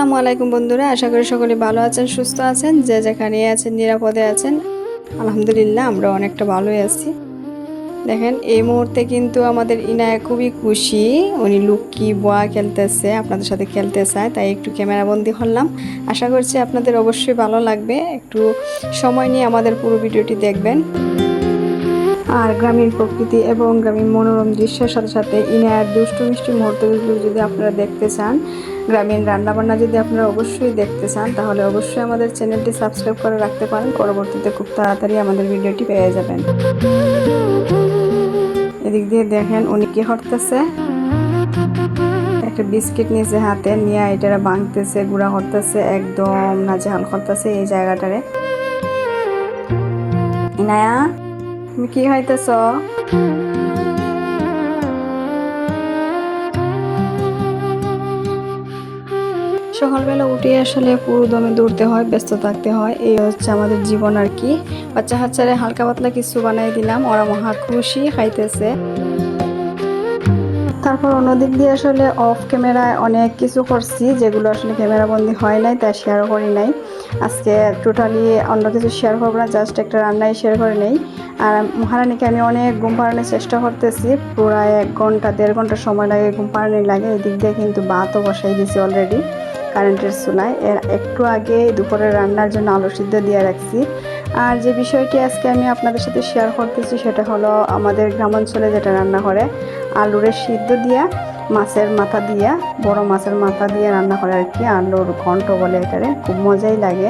আসসালামু আলাইকুম বন্ধুরা, আশা করি সকলে ভালো আছেন, সুস্থ আছেন, যে যেখানে আছেন নিরাপদে আছেন। আলহামদুলিল্লাহ আমরা অনেকটা ভালোই আছি। দেখেন এই মুহূর্তে কিন্তু আমাদের ইনায়া খুবই খুশি, উনি লুকি বোয়া খেলতেছে, আপনাদের সাথে খেলতে চায়, তাই একটু ক্যামেরা বন্দি করলাম। আশা করছি আপনাদের অবশ্যই ভালো লাগবে, একটু সময় নিয়ে আমাদের পুরো ভিডিওটি দেখবেন। আর গ্রামীণ প্রকৃতি এবং গ্রামীণ মনোরম দৃশ্যের সাথে সাথে ইনায়ার দুষ্টু মিষ্টি মুহূর্তগুলো যদি আপনারা দেখতে চান, গ্রামীণ রান্নাবান্না যদি আপনারা অবশ্যই দেখতে চান, তাহলে অবশ্যই আমাদের চ্যানেলটি সাবস্ক্রাইব করে রাখতে পারেন। পরবর্তীতে খুব তাড়াতাড়ি আমাদের ভিডিওটি পেয়ে যাবেন। এদিক দিয়ে দেখেন উনি কি করতেছে, একটা বিস্কিট নিয়েছে হাতে নিয়ে, এটা ভাঙতেছে, গুঁড়া করতেছে, একদম নাজেহাল করতেছে এই জায়গাটারে। ইনায়া, তুমি কি খাইতেছ? সকালবেলা উঠে আসলে পুরো দমে দৌড়তে হয়, ব্যস্ত থাকতে হয়, এই হচ্ছে আমাদের জীবন আর কি। বাচ্চা কাচ্চারে হালকা পাতলা কিছু বানাই দিলাম, ওরা মহা খুশি, খাইতেছে। তারপর অন্যদিক দিয়ে আসলে অফ ক্যামেরায় অনেক কিছু করছি, যেগুলো আসলে ক্যামেরা বন্দি হয় নাই, তাই শেয়ার করি নাই। আজকে টোটালি অন্য কিছু শেয়ার করবো না, জাস্ট একটা রান্নাই শেয়ার করে নেই। আর মহারানীকে আমি অনেক ঘুম পাড়ানোর চেষ্টা করতেছি, প্রায় 1 ঘন্টা 1.5 ঘন্টা সময় লাগে ঘুম পাড়ানোর লাগে। এদিক দিয়ে কিন্তু ভাতও বসাই দিয়েছি অলরেডি কারেন্টের চুলায়। এর একটু আগে দুপুরের রান্নার জন্য আলু সিদ্ধ দিয়ে রাখছি। আর যে বিষয়টি আজকে আমি আপনাদের সাথে শেয়ার করতেছি সেটা হলো আমাদের গ্রামাঞ্চলে যেটা রান্না করে, আলুরে সিদ্ধ দিয়া মাছের মাথা দিয়া, বড় মাছের মাথা দিয়ে রান্না করে আর কি, আলুর ঘন্ট বলে এটারে, খুব মজাই লাগে।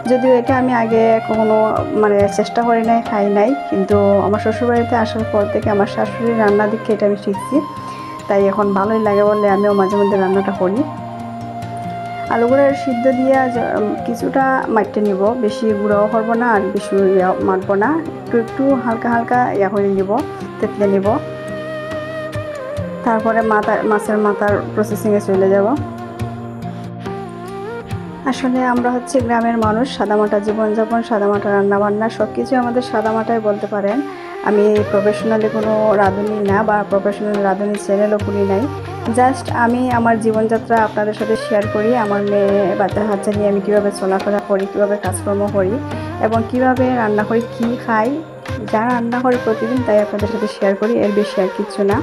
যদিও এটা আমি আগে কখনো চেষ্টা করি নাই, খাই নাই, কিন্তু আমার শ্বশুরবাড়িতে আসার পর থেকে আমার শাশুড়ির রান্না দিকে এটা আমি শিখছি, তাই এখন ভালোই লাগে বলে আমিও মাঝে মধ্যে রান্নাটা করি। আলুগুলোর সিদ্ধ দিয়ে কিছুটা মাইটে নিব, বেশি গুঁড়াও করবো না আর বেশি মাখবো না, একটু একটু হালকা হালকা করে নিব, তেতলে নিব। তারপরে মাছের মাথার প্রসেসিংয়ে চলে যাব। আসলে আমরা হচ্ছে গ্রামের মানুষ, সাদামাটা জীবনযাপন, সাদামাটা রান্নাবান্না, সব কিছু আমাদের সাদামাটাই বলতে পারেন। আমি প্রফেশনালি কোনো রাঁধুনি না, বা প্রফেশনাল রাঁধুনি চ্যানেলও খুলি নাই। জাস্ট আমি আমার জীবনযাত্রা আপনাদের সাথে শেয়ার করি, আমার মেয়ে বাচ্চা নিয়ে আমি কীভাবে চলাফেরা করি, কীভাবে কাজকর্ম করি এবং কীভাবে রান্না করি, কী খাই, যা রান্না করি প্রতিদিন, তাই আপনাদের সাথে শেয়ার করি, এর বেশি আর কিছু না।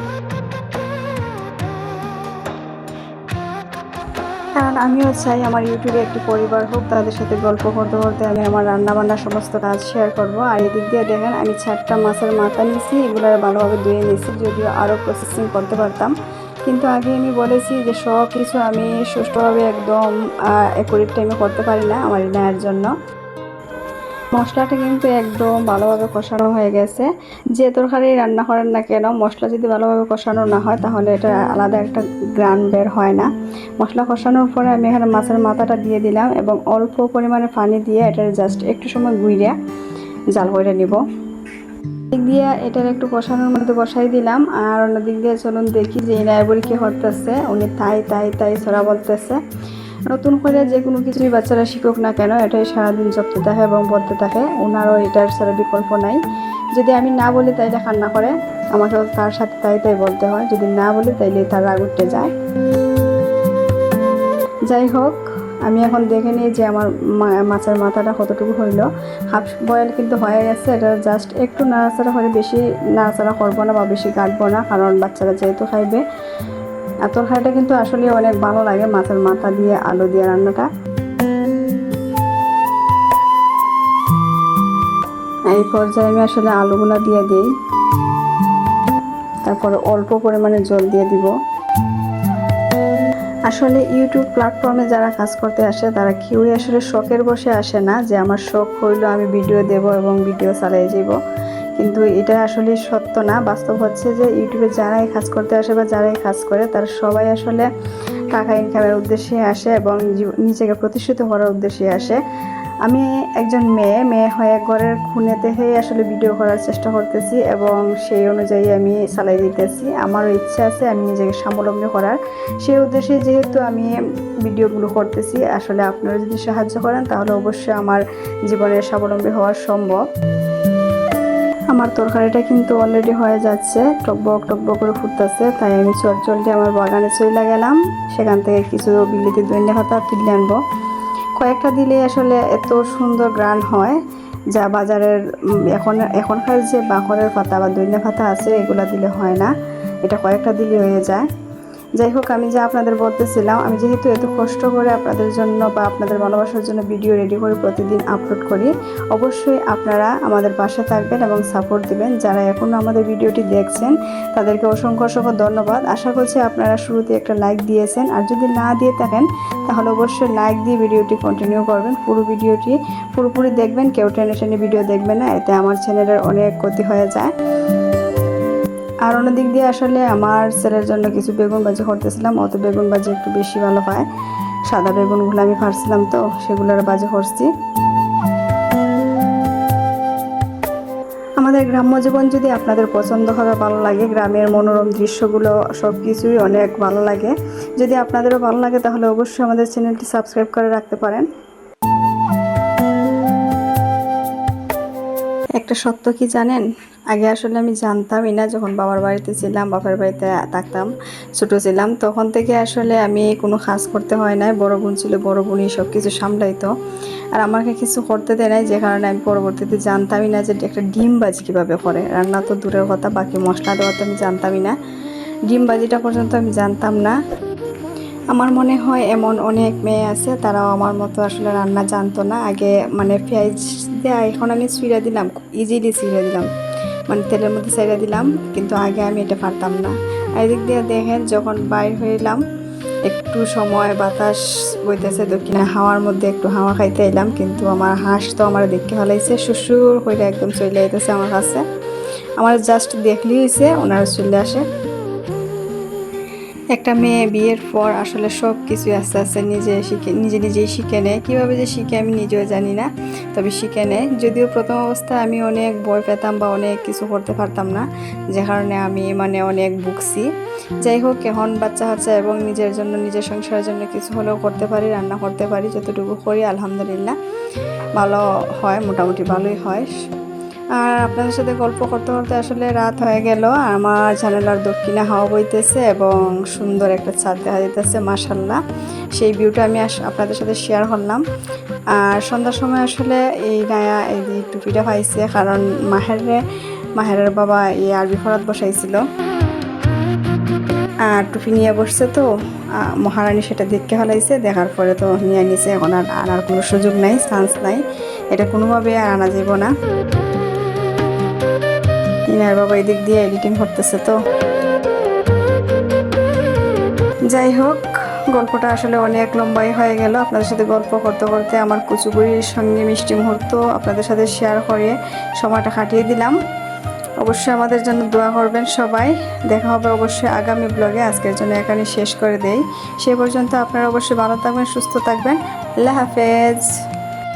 কারণ আমিও চাই আমার ইউটিউবে একটি পরিবার হোক, তাদের সাথে গল্প করতে করতে আমি আমার রান্নাবান্নার সমস্ত কাজ শেয়ার করব। আর এদিক দিয়ে দেখেন আমি 4টা মাছের মাথা নিয়েছি, এগুলো ভালোভাবে ধুয়ে নিয়েছি, যদিও আরও প্রসেসিং করতে পারতাম, কিন্তু আগে আমি বলেছি যে সব কিছু আমি সুষ্ঠুভাবে একদম অ্যাকুরেট টাইমে করতে পারি না আমার ইনায়ের জন্য। মশলাটা কিন্তু একদম ভালোভাবে কষানো হয়ে গেছে। যে তরকারি রান্না করেন না কেন, মশলা যদি ভালোভাবে কষানো না হয় তাহলে এটা আলাদা একটা গ্রান বের হয় না। মশলা কষানোর পরে আমি এখানে মাছের মাথাটা দিয়ে দিলাম এবং অল্প পরিমাণে পানি দিয়ে এটা জাস্ট একটু সময় গুইড়া জাল করে নিব। দিক দিয়ে এটার একটু কষানোর মধ্যে বসাই দিলাম। আর অন্য দিক দিয়ে চলুন দেখি যে ইনায়াবুল কি করতেছে। উনি তাই তাই তাই ছড়া বলতেছে। নতুন করে যে কোনো কিছুই বাচ্চারা শিখুক না কেন, এটাই সারাদিন জপতে থাকে এবং বলতে থাকে, ওনারও এটার ছাড়া বিকল্প নাই। যদি আমি না বলি তাইলে কান্না করে, আমাকেও তার সাথে তাই তাই বলতে হয়, যদি না বলি তাইলে তার রাগ উঠে যায়। যাই হোক, আমি এখন দেখে নিই যে আমার মাছের মাথাটা কতটুকু হইল। হাফ বয়েল কিন্তু হয়ে গেছে, এটা জাস্ট একটু নাড়াচাড়া করে, বেশি নাড়াচাড়া করবো না বা বেশি কাটবো না, কারণ বাচ্চারা যেহেতু খাইবে। আর তরকারিটা কিন্তু আসলে অনেক ভালো লাগে, মাছের মাথা দিয়ে আলু দিয়ে রান্নাটা। এই পর্যায়ে আমি আসলে আলুগুলো দিয়ে দিই, তারপরে অল্প পরিমাণে জল দিয়ে দিব। আসলে ইউটিউব প্ল্যাটফর্মে যারা কাজ করতে আসে তারা কেউই আসলে শখের বসে আসে না, যে আমার শখ হইলো আমি ভিডিও দেব এবং ভিডিও চালিয়ে যাব, কিন্তু এটা আসলে সত্য না। বাস্তব হচ্ছে যে ইউটিউবে যারাই কাজ করতে আসে বা যারাই কাজ করে তারা সবাই আসলে টাকা ইনকামের উদ্দেশ্যে আসে এবং নিজেকে প্রতিষ্ঠিত করার উদ্দেশ্যে আসে। আমি একজন মেয়ে হয়ে ঘরের খুনেতে হয়ে আসলে ভিডিও করার চেষ্টা করতেছি এবং সেই অনুযায়ী আমি চালাই দিতেছি। আমারও ইচ্ছা আছে আমি নিজেকে স্বাবলম্বী করার, সেই উদ্দেশ্যে যেহেতু আমি ভিডিওগুলো করতেছি। আসলে আপনারা যদি সাহায্য করেন তাহলে অবশ্যই আমার জীবনের স্বাবলম্বী হওয়া সম্ভব। আমার তরকারিটা কিন্তু অলরেডি হয়ে যাচ্ছে, টকবক টকবক করে ফুটতেছে। তাই আমি চটজলদি আমার বাগানে চলে গেলাম, সেখান থেকে কিছু বিলিতি ধনিয়া পাতা তুলে আনবো। কয়েকটা দিলে আসলে এত সুন্দর গ্রান হয়, যা বাজারের এখনকার যে বাকরের পাতা বা ধনিয়া পাতা আছে এগুলো দিলে হয় না, এটা কয়েকটা দিলে হয়ে যায়। যাই হোক, আমি যা আপনাদের বলতেছিলাম, আমি যেহেতু এত কষ্ট করে আপনাদের জন্য বা আপনাদের ভালোবাসার জন্য ভিডিও রেডি করে প্রতিদিন আপলোড করি, অবশ্যই আপনারা আমাদের পাশে থাকবেন এবং সাপোর্ট দিবেন। যারা এখনও আমাদের ভিডিওটি দেখছেন তাদেরকে অসংখ্য অসংখ্য ধন্যবাদ। আশা করছি আপনারা শুরুতে একটা লাইক দিয়েছেন, আর যদি না দিয়ে থাকেন তাহলে অবশ্যই লাইক দিয়ে ভিডিওটি কন্টিনিউ করবেন। পুরো ভিডিওটি পুরোপুরি দেখবেন, কেউ টেনে টেনে ভিডিও দেখবেন না, এতে আমার চ্যানেলের অনেক ক্ষতি হয়ে যায়। আর অন্য দিক দিয়ে আসলে আমার ছেলের জন্য কিছু বেগুন ভাজি করতেছিলাম, অত বেগুন ভাজি একটু বেশি ভালো পায়। সাদা বেগুনগুলো আমি ফাটছিলাম, তো সেগুলোর ভাজি করছি। আমাদের গ্রাম্য জীবন যদি আপনাদের পছন্দ হবে, ভালো লাগে, গ্রামের মনোরম দৃশ্যগুলো সব কিছুই অনেক ভালো লাগে। যদি আপনাদেরও ভালো লাগে তাহলে অবশ্যই আমাদের চ্যানেলটি সাবস্ক্রাইব করে রাখতে পারেন। একটা সত্য কি জানেন, আগে আসলে আমি জানতামই না, যখন বাবার বাড়িতে ছিলাম, বাবার বাড়িতে থাকতাম, ছোটো ছিলাম, তখন থেকে আসলে আমি কোনো কাজ করতে হয় নাই। বড় বোন ছিল, বড় বোনই সব কিছু সামলাইতো, আর আমাকে কিছু করতে দেয় নাই, যে কারণে আমি পরবর্তীতে জানতামই না যে একটা ডিম ভাজি কীভাবে করে। রান্না তো দূরের কথা, বাকি মশলা দেওয়া তো আমি জানতামই না, ডিম ভাজিটা পর্যন্ত আমি জানতাম না। আমার মনে হয় এমন অনেক মেয়ে আছে তারাও আমার মতো আসলে রান্না জানতো না আগে। মানে পেঁয়াজ দেওয়া এখন আমি ছুঁড়ে দিলাম, ইজিলি ছুঁড়ে দিলাম, মানে তেলের মধ্যে ছেড়ে দিলাম, কিন্তু আগে আমি এটা পারতাম না। আর এদিক দিয়ে দেখেন, যখন বাইর হইলাম একটু সময় বাতাস বইতেছে দক্ষিণে, হাওয়ার মধ্যে একটু হাওয়া খাইতে এলাম, কিন্তু আমার হাঁস তো আমার দেখতে ফেলাইছে, শ্বশুর হইলে একদম চলে যেতেছে আমার কাছে। আমার জাস্ট দেখলেই হয়েছে ওনারা চলে আসে। একটা মেয়ে বিয়ের পর আসলে সব কিছুই আস্তে আস্তে নিজেই শিখে নেয়। কীভাবে যে শিখে আমি নিজেও জানি না, তবে শিখে নেয়। যদিও প্রথম অবস্থায় আমি অনেক ভয় পেতাম বা অনেক কিছু করতে পারতাম না, যে কারণে আমি অনেক ভুগছি। যাই হোক, এখন বাচ্চা কাচ্চা এবং নিজের জন্য, নিজের সংসারের জন্য কিছু হলেও করতে পারি, রান্না করতে পারি, যতটুকু করি আলহামদুলিল্লাহ ভালো হয়, মোটামুটি ভালোই হয়। আর আপনাদের সাথে গল্প করতে করতে আসলে রাত হয়ে গেল। আমার জানালার দক্ষিণে হাওয়া বইতেছে এবং সুন্দর একটা ছাদ দেখা যেতেছে, মাশাআল্লাহ। সেই ভিউটা আমি আপনাদের সাথে শেয়ার করলাম। আর সন্ধ্যার সময় আসলে এই নায়া এই টুপিটা পাইছে, কারণ মাহেরের বাবা এই আরবি ফরাত বসাইছিল, আর টুপি নিয়ে বসছে, তো মহারানী সেটা দেখতে ফেলাইছে, দেখার পরে তো নিয়ে নিছে। এখন আর আনার কোনো সুযোগ নাই, চান্স নাই, এটা কোনোভাবে আর আনা যাব না। ইনার বাবা এদিক দিয়ে এডিটিং করতেছে। তো যাই হোক, গল্পটা আসলে অনেক লম্বাই হয়ে গেল। আপনাদের সাথে গল্প করতে করতে আমার কুচুগুড়ির সঙ্গে মিষ্টি মুহূর্ত আপনাদের সাথে শেয়ার করে সময়টা কাটিয়ে দিলাম। অবশ্যই আমাদের জন্য দোয়া করবেন সবাই। দেখা হবে অবশ্যই আগামী ব্লগে। আজকের জন্য এখানে শেষ করে দেই। সে পর্যন্ত আপনারা অবশ্যই ভালো থাকবেন, সুস্থ থাকবেন। আল্লাহ হাফেজ।